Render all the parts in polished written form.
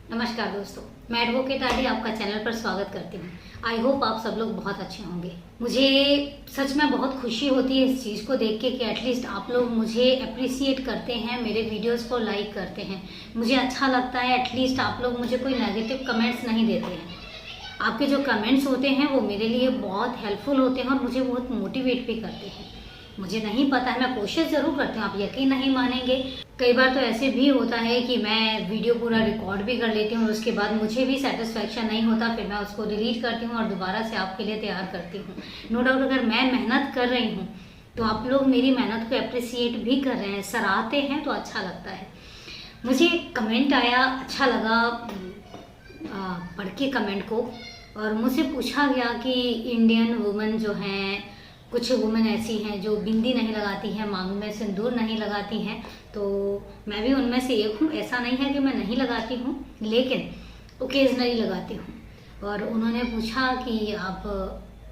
नमस्कार दोस्तों, मैं एडवोकेट आरडी आपका चैनल पर स्वागत करती हूँ। आई होप आप सब लोग बहुत अच्छे होंगे। मुझे सच में बहुत खुशी होती है इस चीज़ को देख के कि एटलीस्ट आप लोग मुझे अप्रिसिएट करते हैं, मेरे वीडियोस को लाइक करते हैं। मुझे अच्छा लगता है एटलीस्ट आप लोग मुझे कोई नेगेटिव कमेंट्स नहीं देते हैं। आपके जो कमेंट्स होते हैं वो मेरे लिए बहुत हेल्पफुल होते हैं और मुझे बहुत मोटिवेट भी करते हैं। मुझे नहीं पता है, मैं कोशिश ज़रूर करती हूँ, आप यकीन नहीं मानेंगे। कई बार तो ऐसे भी होता है कि मैं वीडियो पूरा रिकॉर्ड भी कर लेती हूँ और उसके बाद मुझे भी सेटिस्फेक्शन नहीं होता, फिर मैं उसको डिलीट करती हूँ और दोबारा से आपके लिए तैयार करती हूँ। नो डाउट अगर मैं मेहनत कर रही हूँ तो आप लोग मेरी मेहनत को अप्रिसिएट भी कर रहे हैं, सराहते हैं, तो अच्छा लगता है। मुझे एक कमेंट आया, अच्छा लगा पढ़ के कमेंट को, और मुझसे पूछा गया कि इंडियन वुमेन जो हैं, कुछ वुमेन ऐसी हैं जो बिंदी नहीं लगाती हैं, मांग में सिंदूर नहीं लगाती हैं, तो मैं भी उनमें से एक हूँ। ऐसा नहीं है कि मैं नहीं लगाती हूँ, लेकिन ओकेजनली लगाती हूँ। और उन्होंने पूछा कि आप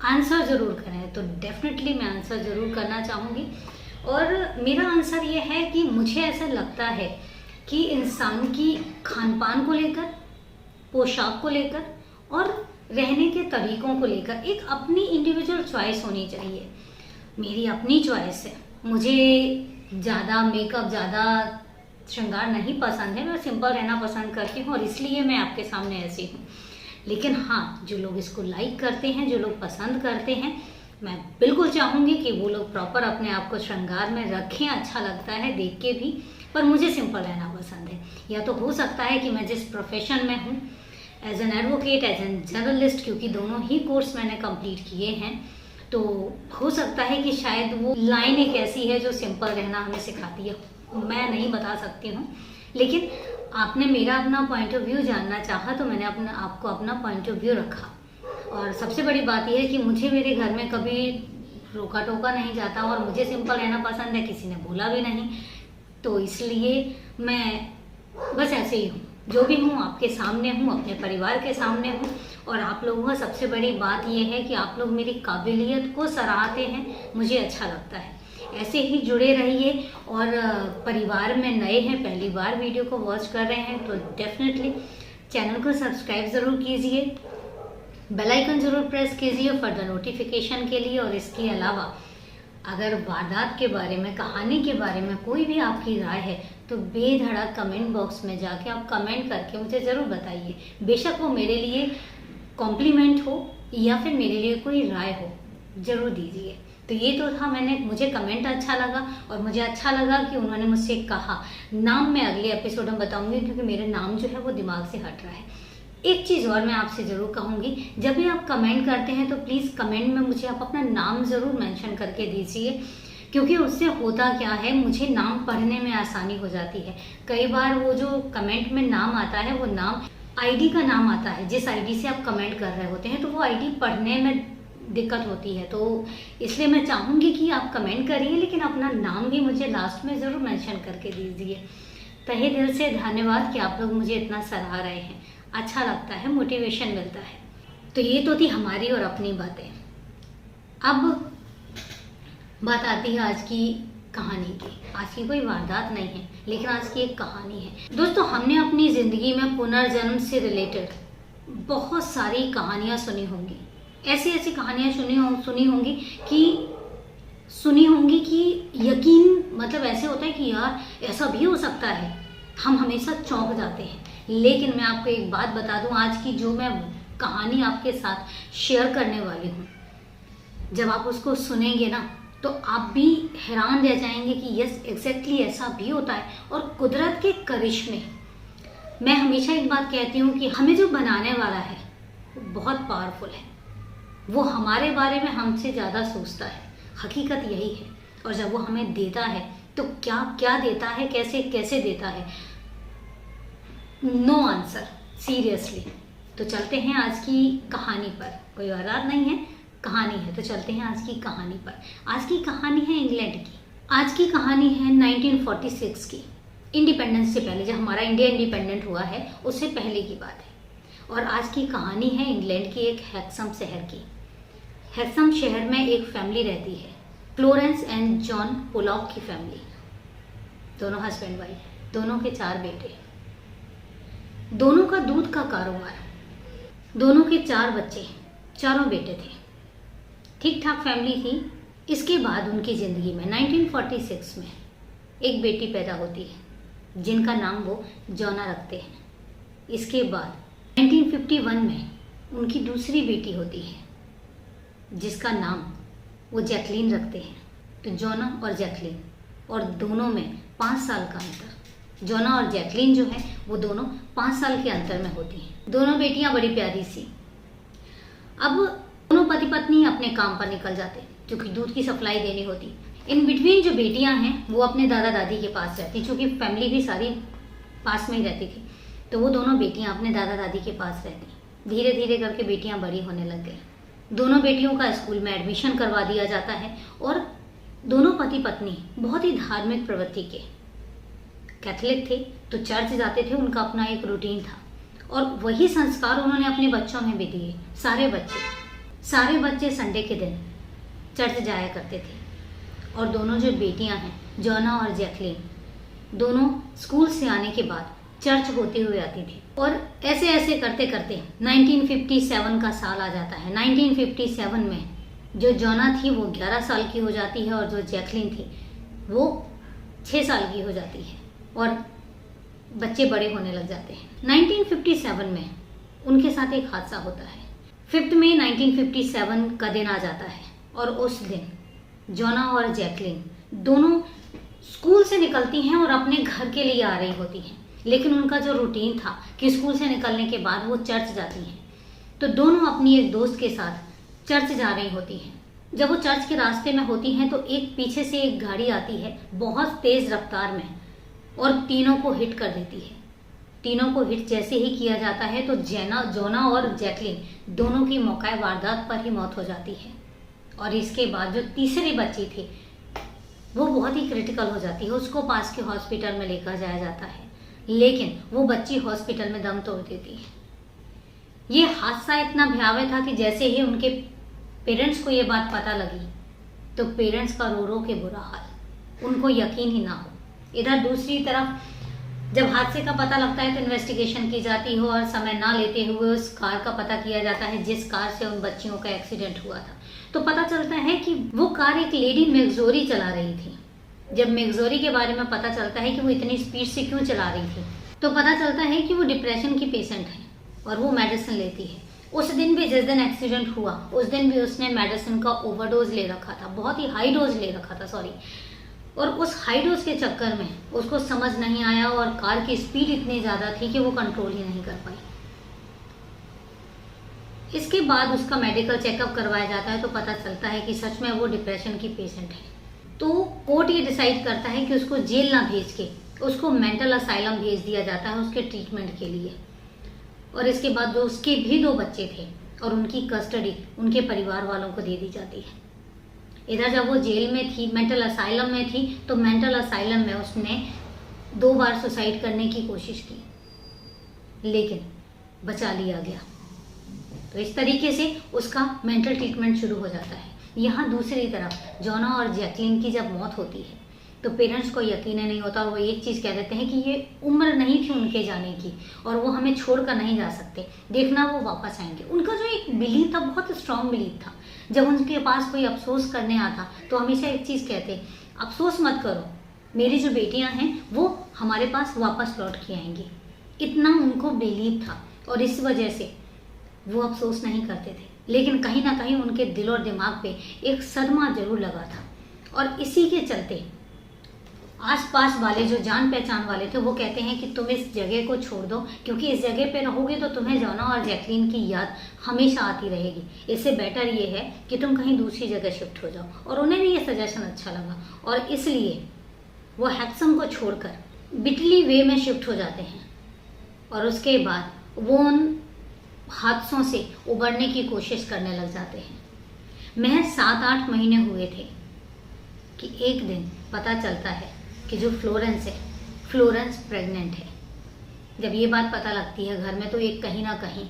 आंसर ज़रूर करें, तो डेफिनेटली मैं आंसर ज़रूर करना चाहूँगी। और मेरा आंसर ये है कि मुझे ऐसा लगता है कि इंसान की खान पान को लेकर, पोशाक को लेकर और रहने के तरीक़ों को लेकर एक अपनी इंडिविजुअल चॉइस होनी चाहिए। मेरी अपनी चॉइस है, मुझे ज़्यादा मेकअप, ज़्यादा श्रृंगार नहीं पसंद है, मैं सिंपल रहना पसंद करती हूँ और इसलिए मैं आपके सामने ऐसी हूँ। लेकिन हाँ, जो लोग इसको लाइक करते हैं, जो लोग पसंद करते हैं, मैं बिल्कुल चाहूँगी कि वो लोग प्रॉपर अपने आप को श्रृंगार में रखें। अच्छा लगता है देख के भी, पर मुझे सिंपल रहना पसंद है। या तो हो सकता है कि मैं जिस प्रोफेशन में हूँ, as an advocate, as an journalist, क्योंकि दोनों ही कोर्स मैंने कंप्लीट किए हैं, तो हो सकता है कि शायद वो लाइन एक ऐसी है जो सिंपल रहना हमें सिखाती है। मैं नहीं बता सकती हूँ, लेकिन आपने मेरा अपना पॉइंट ऑफ व्यू जानना चाहा तो मैंने आपको अपना पॉइंट ऑफ व्यू रखा। और सबसे बड़ी बात यह है कि मुझे मेरे घर में कभी रोका टोका नहीं जाता और मुझे सिंपल रहना पसंद है, किसी ने बोला भी नहीं, तो इसलिए मैं बस ऐसे ही हूँ। जो भी हूँ आपके सामने हूँ, अपने परिवार के सामने हूँ। और आप लोगों का सबसे बड़ी बात यह है कि आप लोग मेरी काबिलियत को सराहते हैं, मुझे अच्छा लगता है। ऐसे ही जुड़े रहिए। और परिवार में नए हैं, पहली बार वीडियो को वॉच कर रहे हैं, तो डेफिनेटली चैनल को सब्सक्राइब ज़रूर कीजिए, बेल आइकन ज़रूर प्रेस कीजिए फर्दर नोटिफिकेशन के लिए। और इसके अलावा अगर वारदात के बारे में, कहानी के बारे में कोई भी आपकी राय है तो बेधड़क कमेंट बॉक्स में जाके आप कमेंट करके मुझे ज़रूर बताइए। बेशक वो मेरे लिए कॉम्प्लीमेंट हो या फिर मेरे लिए कोई राय हो, ज़रूर दीजिए। तो ये तो था, मुझे कमेंट अच्छा लगा और मुझे अच्छा लगा कि उन्होंने मुझसे कहा। नाम मैं अगले एपिसोड में बताऊंगी, क्योंकि मेरे नाम जो है वो दिमाग से हट रहा है। एक चीज़ और मैं आपसे ज़रूर कहूँगी, जब भी आप कमेंट करते हैं तो प्लीज़ कमेंट में मुझे आप अपना नाम ज़रूर मेंशन करके दीजिए, क्योंकि उससे होता क्या है, मुझे नाम पढ़ने में आसानी हो जाती है। कई बार वो जो कमेंट में नाम आता है, वो नाम आईडी का नाम आता है, जिस आईडी से आप कमेंट कर रहे होते हैं, तो वो आईडी पढ़ने में दिक्कत होती है। तो इसलिए मैं चाहूँगी कि आप कमेंट करिए, लेकिन अपना नाम भी मुझे लास्ट में ज़रूर मेंशन करके दीजिए। तहे दिल से धन्यवाद कि आप लोग मुझे इतना सराह रहे हैं, अच्छा लगता है, मोटिवेशन मिलता है। तो ये तो थी हमारी और अपनी बातें। अब बात आती है आज की कहानी की। आज की कोई वारदात नहीं है, लेकिन आज की एक कहानी है। दोस्तों, हमने अपनी ज़िंदगी में पुनर्जन्म से रिलेटेड बहुत सारी कहानियाँ सुनी होंगी। ऐसी ऐसी कहानियाँ सुनी होंगी कि यकीन, मतलब ऐसे होता है कि यार ऐसा भी हो सकता है। हम हमेशा चौंक जाते हैं। लेकिन मैं आपको एक बात बता दूं, आज की जो मैं कहानी आपके साथ शेयर करने वाली हूँ, जब आप उसको सुनेंगे ना, तो आप भी हैरान रह जाएंगे कि यस, एग्जैक्टली ऐसा भी होता है। और कुदरत के करिश्मे, मैं हमेशा एक बात कहती हूँ कि हमें जो बनाने वाला है वो बहुत पावरफुल है। वो हमारे बारे में हमसे ज़्यादा सोचता है, हकीकत यही है। और जब वो हमें देता है तो क्या क्या देता है, कैसे कैसे देता है, नो आंसर, सीरियसली। तो चलते हैं आज की कहानी पर। कोई वारदात नहीं है, कहानी है, तो चलते हैं आज की कहानी पर। आज की कहानी है इंग्लैंड की। आज की कहानी है 1946 की, इंडिपेंडेंस से पहले, जब हमारा इंडिया इंडिपेंडेंट हुआ है उससे पहले की बात है। और आज की कहानी है इंग्लैंड की एक हैक्सम शहर की। हैक्सम शहर में एक फैमिली रहती है, फ्लोरेंस एंड जॉन पोलॉक की फैमिली। दोनों हस्बैंड वाइफ, दोनों के 4 बेटे। दोनों का दूध का कारोबार, दोनों के 4 बच्चे, चारों बेटे थे, ठीक ठाक फैमिली थी। इसके बाद उनकी ज़िंदगी में 1946 में एक बेटी पैदा होती है जिनका नाम वो जॉना रखते हैं। इसके बाद 1951 में उनकी दूसरी बेटी होती है जिसका नाम वो जैकलीन रखते हैं। तो जॉना और जैकलीन, और दोनों में 5 साल का अंतर। जॉना और जैकलीन जो है वो दोनों 5 साल के अंतर में होती हैं। दोनों बेटियां बड़ी प्यारी सी। अब दोनों पति पत्नी अपने काम पर निकल जाते क्योंकि दूध की सप्लाई देनी होती। इन बिटवीन जो बेटियां हैं वो अपने दादा दादी के पास रहती, क्योंकि फैमिली भी सारी पास में ही रहती थी। तो वो दोनों बेटियां अपने दादा दादी के पास रहती। धीरे धीरे करके बेटियां बड़ी होने लग गई। दोनों बेटियों का स्कूल में एडमिशन करवा दिया जाता है और दोनों पति पत्नी बहुत ही धार्मिक प्रवृत्ति के कैथोलिक थे, तो चर्च जाते थे। उनका अपना एक रूटीन था और वही संस्कार उन्होंने अपने बच्चों में भी दिए। सारे बच्चे संडे के दिन चर्च जाया करते थे। और दोनों जो बेटियां हैं जॉना और जैकलीन, दोनों स्कूल से आने के बाद चर्च होते हुए आती थी। और ऐसे ऐसे करते करते 1957 का साल आ जाता है। 1957 में जो जॉना थी वो 11 साल की हो जाती है और जो जैकलीन थी वो 6 साल की हो जाती है और बच्चे बड़े होने लग जाते हैं। 1957 में उनके साथ एक हादसा होता है। 5 मई 1957 का दिन आ जाता है और उस दिन जॉना और जैकलीन दोनों स्कूल से निकलती हैं और अपने घर के लिए आ रही होती हैं। लेकिन उनका जो रूटीन था कि स्कूल से निकलने के बाद वो चर्च जाती हैं। तो दोनों अपनी एक दोस्त के साथ चर्च जा रही होती हैं। जब वो चर्च के रास्ते में होती हैं तो एक पीछे से एक गाड़ी आती है बहुत तेज रफ्तार में और तीनों को हिट कर देती है। तीनों को हिट जैसे ही किया जाता है तो जॉना और जैकलीन दोनों की मौका वारदात पर ही मौत हो जाती है। और इसके बाद जो तीसरी बच्ची थी वो बहुत ही क्रिटिकल हो जाती है। उसको पास के हॉस्पिटल में लेकर जाया जाता है, लेकिन वो बच्ची हॉस्पिटल में दम तोड़ देती है। ये हादसा इतना भयावह था कि जैसे ही उनके पेरेंट्स को ये बात पता लगी तो पेरेंट्स का रो रो के बुरा हाल, उनको यकीन ही ना हो। इधर दूसरी तरफ जब हादसे का पता लगता है तो इन्वेस्टिगेशन की जाती है और समय ना लेते हुए उस कार का पता किया जाता है जिस कार से उन बच्चियों का एक्सीडेंट हुआ था। तो पता चलता है कि वो कार एक लेडी मैक्सोरी चला रही थी। जब मैक्सोरी के बारे में पता चलता है कि वो इतनी स्पीड से क्यों चला रही थी तो पता चलता है कि वो डिप्रेशन की पेशेंट है और वो मेडिसिन लेती है। उस दिन भी जिस दिन एक्सीडेंट हुआ उस दिन भी उसने मेडिसिन का ओवरडोज ले रखा था, बहुत ही हाई डोज ले रखा था और उस हाई डोज के चक्कर में उसको समझ नहीं आया और कार की स्पीड इतनी ज़्यादा थी कि वो कंट्रोल ही नहीं कर पाई। इसके बाद उसका मेडिकल चेकअप करवाया जाता है तो पता चलता है कि सच में वो डिप्रेशन की पेशेंट है। तो कोर्ट ये डिसाइड करता है कि उसको जेल ना भेज के उसको मेंटल असाइलम भेज दिया जाता है उसके ट्रीटमेंट के लिए। और इसके बाद जो उसके भी 2 बच्चे थे और उनकी कस्टडी उनके परिवार वालों को दे दी जाती है। इधर जब वो जेल में थी, मेंटल असाइलम में थी, तो मेंटल असाइलम में उसने 2 बार सुसाइड करने की कोशिश की लेकिन बचा लिया गया। तो इस तरीके से उसका मेंटल ट्रीटमेंट शुरू हो जाता है। यहाँ दूसरी तरफ जॉना और जैकलीन की जब मौत होती है तो पेरेंट्स को यकीन नहीं होता और वो एक चीज़ कह देते हैं कि ये उम्र नहीं थी उनके जाने की और वो हमें छोड़कर नहीं जा सकते, देखना वो वापस आएंगे। उनका जो एक बिलीव था बहुत स्ट्रांग बिलीव था। जब उनके पास कोई अफसोस करने आता तो हमेशा एक चीज़ कहते, अफसोस मत करो, मेरी जो बेटियां हैं वो हमारे पास वापस लौट के आएंगी। इतना उनको बिलीव था और इस वजह से वो अफसोस नहीं करते थे। लेकिन कहीं ना कहीं उनके दिल और दिमाग पे एक सदमा जरूर लगा था और इसी के चलते आसपास वाले जो जान पहचान वाले थे वो कहते हैं कि तुम इस जगह को छोड़ दो, क्योंकि इस जगह पे रहोगे तो तुम्हें जॉना और जैकलीन की याद हमेशा आती रहेगी। इससे बेटर ये है कि तुम कहीं दूसरी जगह शिफ्ट हो जाओ। और उन्हें भी ये सजेशन अच्छा लगा और इसलिए वो हेक्सम को छोड़कर बिटली वे में शिफ्ट हो जाते हैं और उसके बाद वो उन हादसों से उबरने की कोशिश करने लग जाते हैं। महज 7-8 महीने हुए थे कि एक दिन पता चलता है कि जो फ्लोरेंस प्रेग्नेंट है। जब ये बात पता लगती है घर में तो एक कहीं ना कहीं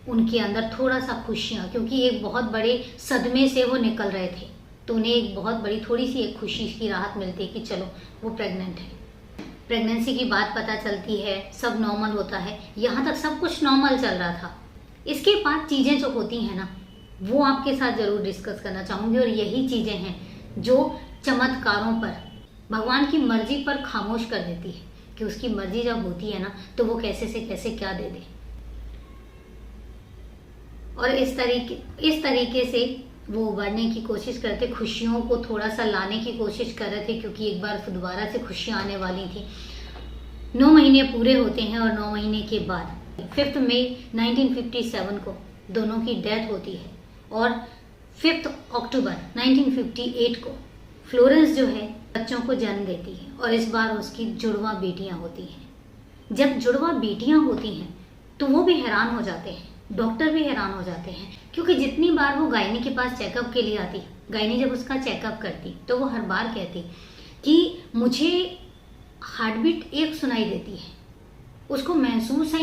उनके अंदर थोड़ा सा खुशियाँ, क्योंकि एक बहुत बड़े सदमे से वो निकल रहे थे तो उन्हें एक बहुत बड़ी थोड़ी सी एक खुशी की राहत मिलती है कि चलो वो प्रेग्नेंट है। प्रेगनेंसी की बात पता चलती है, सब नॉर्मल होता है, यहाँ तक सब कुछ नॉर्मल चल रहा था। इसके बाद चीज़ें जो होती हैं ना, वो आपके साथ ज़रूर डिस्कस करना चाहूँगी। और यही चीज़ें हैं जो चमत्कारों पर, भगवान की मर्जी पर खामोश कर देती है कि उसकी मर्जी जब होती है ना, तो वो कैसे से कैसे क्या दे दे। और इस तरीके से वो उभरने की कोशिश करते, खुशियों को थोड़ा सा लाने की कोशिश कर रहे थे, क्योंकि एक बार दोबारा से खुशियाँ आने वाली थी। 9 महीने पूरे होते हैं और 9 महीने के बाद 5 मई 1957 को दोनों की डेथ होती है और 5 अक्टूबर 1958 को फ्लोरेंस जो है बच्चों को जन्म देती है। और इस बार उसकी जुड़वा बेटियां होती हैं। जब जुड़वा बेटियां होती हैं तो वो भी हैरान हो जाते हैं, डॉक्टर भी हैरान हो जाते हैं, क्योंकि जितनी बार वो गायनी के पास चेकअप के लिए आती, गायनी जब उसका चेकअप करती तो वो हर बार कहती कि मुझे हार्ट बीट एक सुनाई देती है। उसको महसूस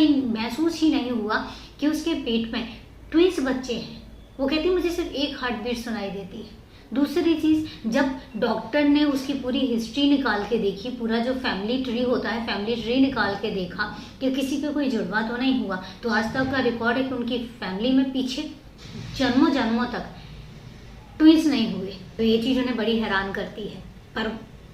ही नहीं हुआ कि उसके पेट में ट्विंस बच्चे हैं। वो कहती मुझे सिर्फ एक हार्ट बीट सुनाई देती है। दूसरी चीज़, जब डॉक्टर ने उसकी पूरी हिस्ट्री निकाल के देखी, पूरा जो फैमिली ट्री होता है, फैमिली ट्री निकाल के देखा कि किसी पे कोई जुड़वा तो नहीं हुआ, तो आज तक का रिकॉर्ड है कि उनकी फैमिली में पीछे जन्मों जन्मों तक ट्विंस नहीं हुए। तो ये चीज़ उन्हें बड़ी हैरान करती है। पर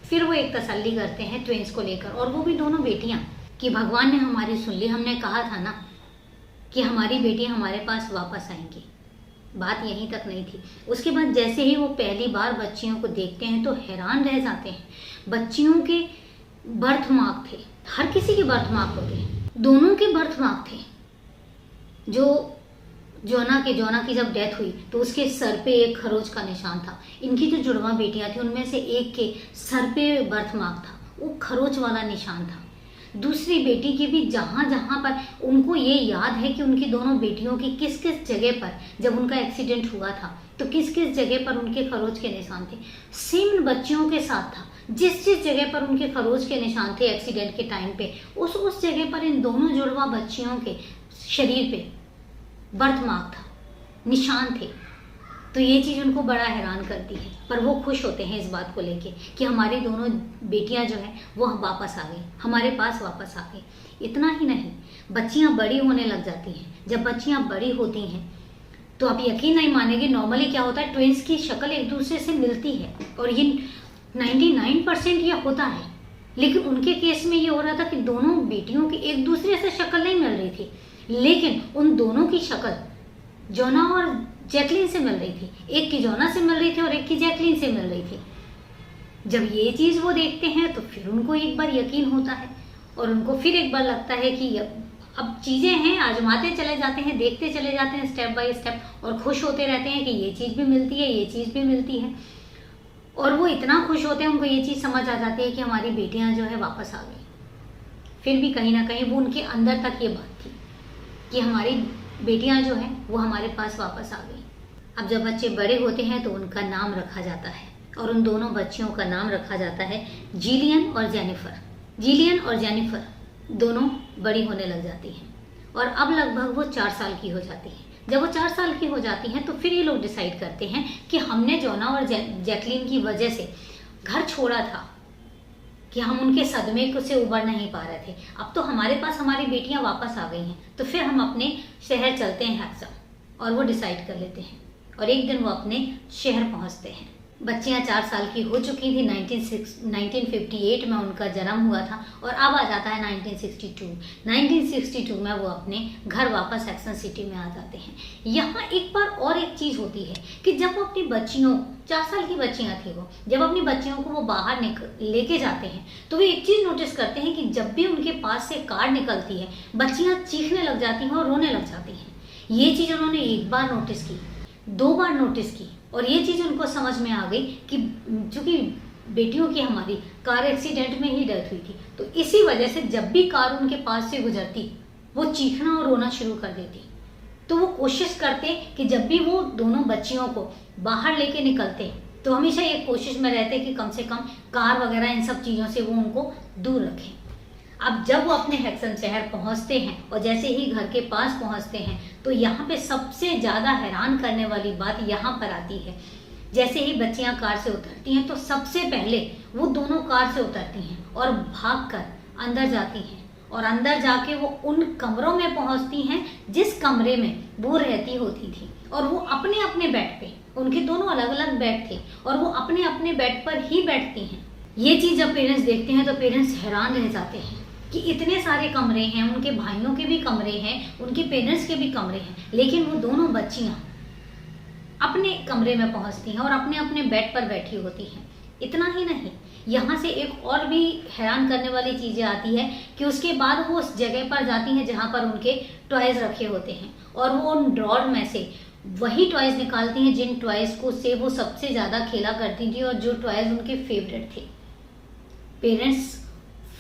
फिर वो एक तसल्ली करते हैं ट्विंस को लेकर, और वो भी दोनों बेटियाँ, कि भगवान ने हमारी सुन ली। हमने कहा था ना कि हमारी बेटियाँ हमारे पास वापस आएंगी। बात यहीं तक नहीं थी। उसके बाद जैसे ही वो पहली बार बच्चियों को देखते हैं तो हैरान रह जाते हैं। बच्चियों के बर्थ मार्क थे, हर किसी के बर्थ मार्क होते हैं, दोनों के बर्थ मार्क थे। जो जोना की जब डेथ हुई तो उसके सर पे एक खरोच का निशान था। इनकी जो जुड़वा बेटियां थी उनमें से एक के सर पे बर्थ मार्क था, वो खरोच वाला निशान था। दूसरी बेटी की भी जहाँ जहाँ पर उनको ये याद है कि उनकी दोनों बेटियों की किस किस जगह पर जब उनका एक्सीडेंट हुआ था तो किस किस जगह पर उनके खरोच के निशान थे। सेम बच्चियों के साथ था, जिस जिस जगह पर उनके खरोच के निशान थे एक्सीडेंट के टाइम पे, उस जगह पर इन दोनों जुड़वा बच्चियों के शरीर पे बर्थ मार्क था, निशान थे। तो ये चीज़ उनको बड़ा हैरान करती है, पर वो खुश होते हैं इस बात को लेके कि हमारी दोनों बेटियां जो हैं वो वापस आ गई, हमारे पास वापस आ गई। इतना ही नहीं, बच्चियां बड़ी होने लग जाती हैं। जब बच्चियां बड़ी होती हैं तो आप यकीन नहीं मानेंगे, नॉर्मली क्या होता है, ट्विंस की शक्ल एक दूसरे से मिलती है और ये 99% ये होता है। लेकिन उनके केस में ये हो रहा था कि दोनों बेटियों की एक दूसरे से शक्ल नहीं मिल रही थी, लेकिन उन दोनों की शक्ल जोना और जैकलीन से मिल रही थी। एक की जोना से मिल रही थी और एक की जैकलीन से मिल रही थी। जब ये चीज़ वो देखते हैं तो फिर उनको एक बार यकीन होता है और उनको फिर एक बार लगता है कि अब चीज़ें हैं, आजमाते चले जाते हैं, देखते चले जाते हैं स्टेप बाय स्टेप और खुश होते रहते हैं कि ये चीज़ भी मिलती है, ये चीज़ भी मिलती है। और वो इतना खुश होते हैं, उनको ये चीज़ समझ आ जाती है कि हमारी बेटियाँ जो है वापस आ गई। फिर भी कहीं ना कहीं वो उनके अंदर तक ये बात थी कि हमारी बेटियां जो हैं वो हमारे पास वापस आ गई। अब जब बच्चे बड़े होते हैं तो उनका नाम रखा जाता है और उन दोनों बच्चियों का नाम रखा जाता है जिलियन और जेनिफर। जिलियन और जेनिफर दोनों बड़ी होने लग जाती हैं और अब लगभग वो 4 साल की हो जाती हैं। जब वो 4 साल की हो जाती हैं तो फिर ये लोग डिसाइड करते हैं कि हमने जोना और जैकलीन की वजह से घर छोड़ा था, कि हम उनके सदमे से उबर नहीं पा रहे थे। अब तो हमारे पास हमारी बेटियां वापस आ गई हैं, तो फिर हम अपने शहर चलते हैं हैक्सम। और वो डिसाइड कर लेते हैं और एक दिन वो अपने शहर पहुंचते हैं। बच्चियां 4 साल की हो चुकी थी। 1958 में उनका जन्म हुआ था और अब आ जाता है 1962 में वो अपने घर वापस एक्सन सिटी में आ जाते हैं। यहाँ एक बार और एक चीज़ होती है कि जब वो अपनी बच्चियों, 4 साल की बच्चियाँ थी वो, जब अपनी बच्चियों को वो बाहर लेके जाते हैं तो वो एक चीज़ नोटिस करते हैं कि जब भी उनके पास से कार निकलती है बच्चियाँ चीखने लग जाती हैं और रोने लग जाती हैं। ये चीज़ उन्होंने एक बार नोटिस की, 2 बार नोटिस की और ये चीज़ उनको समझ में आ गई कि चूंकि बेटियों की हमारी कार एक्सीडेंट में ही डेथ हुई थी, तो इसी वजह से जब भी कार उनके पास से गुजरती वो चीखना और रोना शुरू कर देती। तो वो कोशिश करते कि जब भी वो दोनों बच्चियों को बाहर लेके निकलते तो हमेशा ये कोशिश में रहते कि कम से कम कार वगैरह इन सब चीज़ों से वो उनको दूर रखें। अब जब वो अपने हैक्सन शहर पहुंचते हैं और जैसे ही घर के पास पहुंचते हैं तो यहाँ पे सबसे ज़्यादा हैरान करने वाली बात यहाँ पर आती है। जैसे ही बच्चियाँ कार से उतरती हैं तो सबसे पहले वो दोनों कार से उतरती हैं और भागकर अंदर जाती हैं और अंदर जाके वो उन कमरों में पहुंचती हैं जिस कमरे में वो रहती होती थी। और वो अपने अपने बेड पे, उनके दोनों अलग अलग बेड थे और वो अपने अपने बेड पर ही बैठती हैं। ये चीज जब पेरेंट्स देखते हैं तो पेरेंट्स हैरान रह जाते हैं कि इतने सारे कमरे हैं, उनके भाइयों के भी कमरे हैं, उनके पेरेंट्स के भी कमरे हैं, लेकिन वो दोनों बच्चियां अपने कमरे में पहुंचती हैं और अपने अपने बेड पर बैठी होती हैं। इतना ही नहीं, यहाँ से एक और भी हैरान करने वाली चीजें आती है कि उसके बाद वो उस जगह पर जाती हैं जहाँ पर उनके टॉयज रखे होते हैं और वो उन ड्रॉर में से वही टॉयज निकालती हैं जिन टॉयज को से वो सबसे ज्यादा खेला करती थी और जो टॉयज उनके फेवरेट थे। पेरेंट्स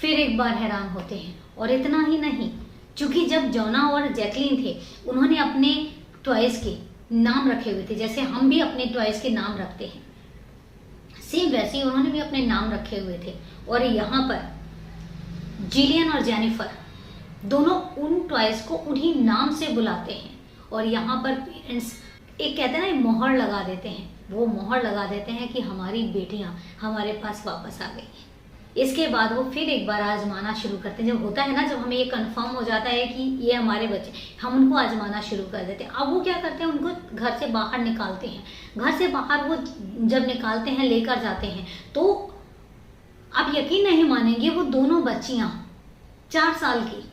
फिर एक बार हैरान होते हैं। और इतना ही नहीं, क्योंकि जब जोना और जैकलीन थे उन्होंने अपने टॉयज के नाम रखे हुए थे, जैसे हम भी अपने टॉयज के नाम रखते हैं, सेम वैसे ही उन्होंने भी अपने नाम रखे हुए थे। और यहाँ पर जिलियन और जेनिफर दोनों उन टॉयज को उन्हीं नाम से बुलाते हैं और यहाँ पर पेरेंट्स एक कहते हैं ना मोहर लगा देते हैं, वो मोहर लगा देते हैं कि हमारी बेटियां हमारे पास वापस आ गई हैं। इसके बाद वो फिर एक बार आजमाना शुरू करते हैं। जब होता है ना, जब हमें ये कंफर्म हो जाता है कि ये हमारे बच्चे, हम उनको आजमाना शुरू कर देते हैं। अब वो क्या करते हैं, उनको घर से बाहर निकालते हैं। घर से बाहर वो जब निकालते हैं, लेकर जाते हैं, तो आप यकीन नहीं मानेंगे, वो दोनों बच्चियां 4 साल की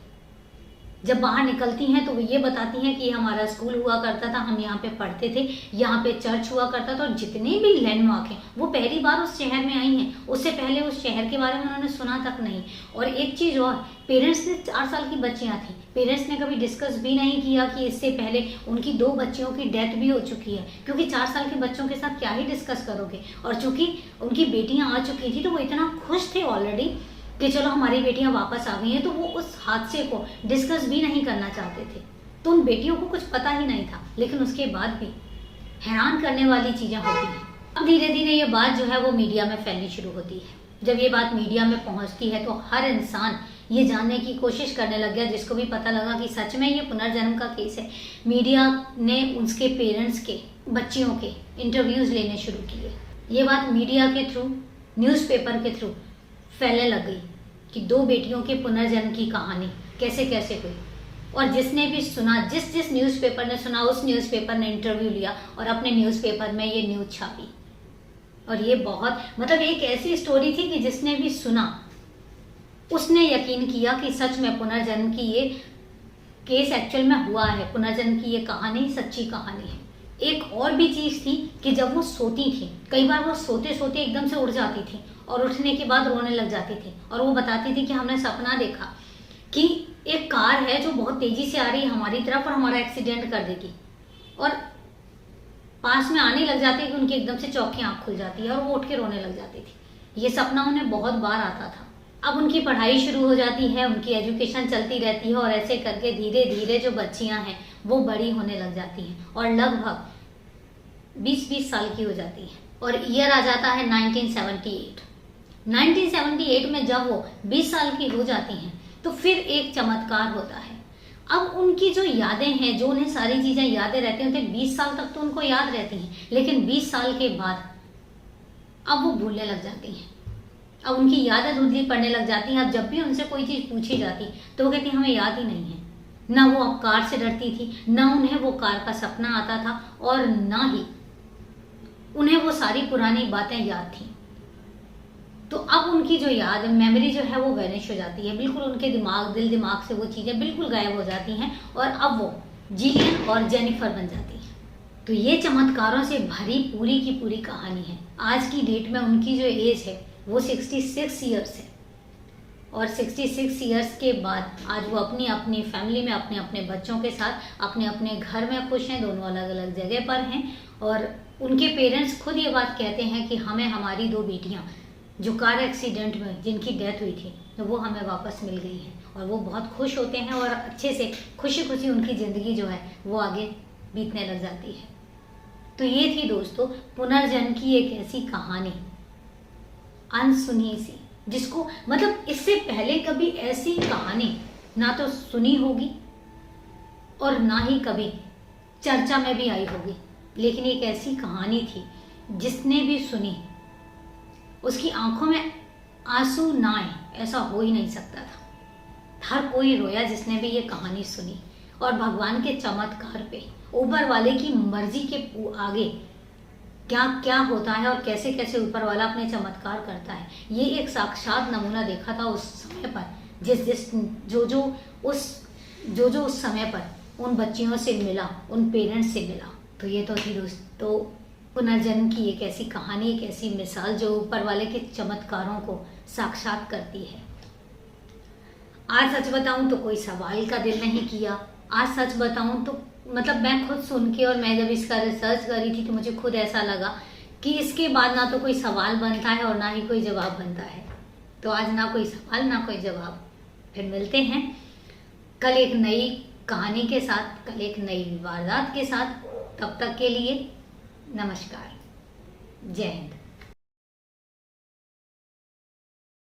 जब बाहर निकलती हैं तो वो ये बताती हैं कि हमारा स्कूल हुआ करता था, हम यहाँ पे पढ़ते थे, यहाँ पे चर्च हुआ करता था और जितने भी लैंडमार्क हैं वो पहली बार उस शहर में आई हैं। उससे पहले उस शहर के बारे में उन्होंने सुना तक नहीं। और एक चीज़ और, पेरेंट्स ने 4 साल की बच्चियाँ थी, पेरेंट्स ने कभी डिस्कस भी नहीं किया कि इससे पहले उनकी 2 बच्चियों की डेथ भी हो चुकी है, क्योंकि 4 साल के बच्चों के साथ क्या ही डिस्कस करोगे। और चूंकि उनकी बेटियाँ आ चुकी थी तो वो इतना खुश थे ऑलरेडी कि चलो हमारी बेटियां वापस आ गई हैं, तो वो उस हादसे को डिस्कस भी नहीं करना चाहते थे। तो उन बेटियों को कुछ पता ही नहीं था, लेकिन उसके बाद भी हैरान करने वाली चीजें होती हैं। अब धीरे धीरे ये बात जो है वो मीडिया में फैलनी शुरू होती है। जब ये बात मीडिया में पहुंचती है तो हर इंसान ये जानने की कोशिश करने लग गया, जिसको भी पता लगा कि सच में ये पुनर्जन्म का केस है। मीडिया ने उसके पेरेंट्स के, बच्चियों के इंटरव्यूज लेने शुरू किए। ये बात मीडिया के थ्रू, न्यूज़पेपर के थ्रू फैलने लग गई कि 2 बेटियों के पुनर्जन्म की कहानी कैसे कैसे हुई। और जिसने भी सुना, जिस न्यूज़पेपर ने सुना, उस न्यूज़पेपर ने इंटरव्यू लिया और अपने न्यूज़पेपर में ये न्यूज़ छापी। और ये बहुत, मतलब एक ऐसी स्टोरी थी कि जिसने भी सुना उसने यकीन किया कि सच में पुनर्जन्म की ये केस एक्चुअल में हुआ है, पुनर्जन्म की ये कहानी सच्ची कहानी है। एक और भी चीज थी कि जब वो सोती थी, कई बार वो सोते सोते एकदम से उठ जाती थी और उठने के बाद रोने लग जाती थी और वो बताती थी कि हमने सपना देखा कि एक कार है जो बहुत तेजी से आ रही है हमारी तरफ और हमारा एक्सीडेंट कर देगी, और पास में आने लग जाती है कि उनकी एकदम से चौंक के आंख खुल जाती है और वो उठ के रोने लग जाती थी। ये सपना उन्हें बहुत बार आता था। अब उनकी पढ़ाई शुरू हो जाती है, उनकी एजुकेशन चलती रहती है और ऐसे करके धीरे धीरे जो बच्चियां हैं वो बड़ी होने लग जाती हैं और लगभग 20-20 साल की हो जाती हैं। और ईयर आ जाता है 1978। 1978 में जब वो 20 साल की हो जाती हैं तो फिर एक चमत्कार होता है। अब उनकी जो यादें हैं, जो उन्हें सारी चीजें यादें रहती हैं, 20 साल तक तो उनको याद रहती हैं, लेकिन 20 साल के बाद अब वो भूलने लग जाती हैं। अब उनकी यादें धुंधली पड़ने लग जाती हैं। अब जब भी उनसे कोई चीज पूछी जाती तो वो कहती हमें याद ही नहीं है। ना वो अब कार से डरती थी, ना उन्हें वो कार का सपना आता था और ना ही उन्हें वो सारी पुरानी बातें याद थी। तो अब उनकी जो याद, मेमोरी जो है वो वैनिश हो जाती है, बिल्कुल उनके दिल दिमाग से वो चीजें बिल्कुल गायब हो जाती हैं और अब वो जिलियन और जेनिफर बन जाती हैं। तो ये चमत्कारों से भरी पूरी की पूरी कहानी है। आज की डेट में उनकी जो एज है वो 66 ईयर्स है और 66 ईयर्स के बाद आज वो अपनी अपनी फैमिली में अपने अपने बच्चों के साथ अपने अपने घर में खुश हैं। दोनों अलग अलग जगह पर हैं और उनके पेरेंट्स खुद ये बात कहते हैं कि हमें हमारी 2 बेटियां जो कार एक्सीडेंट में जिनकी डेथ हुई थी तो वो हमें वापस मिल गई हैं और वो बहुत खुश होते हैं और अच्छे से खुशी खुशी उनकी ज़िंदगी जो है वो आगे बीतने लग जाती है। तो ये थी दोस्तों पुनर्जन्म की एक ऐसी कहानी, अनसुनी सी, जिसको मतलब इससे पहले कभी ऐसी कहानी ना तो सुनी होगी और ना ही कभी चर्चा में भी आई होगी, लेकिन एक ऐसी कहानी थी जिसने भी सुनी उसकी आंखों में आंसू ना आए ऐसा हो ही नहीं सकता था। हर कोई रोया जिसने भी ये कहानी सुनी। और भगवान के चमत्कार पे, ऊपर वाले की मर्जी के आगे क्या क्या होता है और कैसे कैसे ऊपर वाला अपने चमत्कार करता है, ये एक साक्षात नमूना देखा था उस समय पर। जो जो उस समय पर उन बच्चियों से मिला, उन पेरेंट्स से मिला। तो ये तो थी दोस्तों पुनर्जन्म की एक ऐसी कहानी, एक ऐसी मिसाल जो ऊपर वाले के चमत्कारों को साक्षात करती है। आज सच बताऊं तो कोई सवाल का दिल नहीं किया। आज सच बताऊं तो मतलब मैं खुद सुन के, और मैं जब इसका रिसर्च करी थी तो मुझे खुद ऐसा लगा कि इसके बाद ना तो कोई सवाल बनता है और ना ही कोई जवाब बनता है। तो आज ना कोई सवाल ना कोई जवाब। फिर मिलते हैं कल एक नई कहानी के साथ, कल एक नई वारदात के साथ। तब तक के लिए नमस्कार, जय हिंद।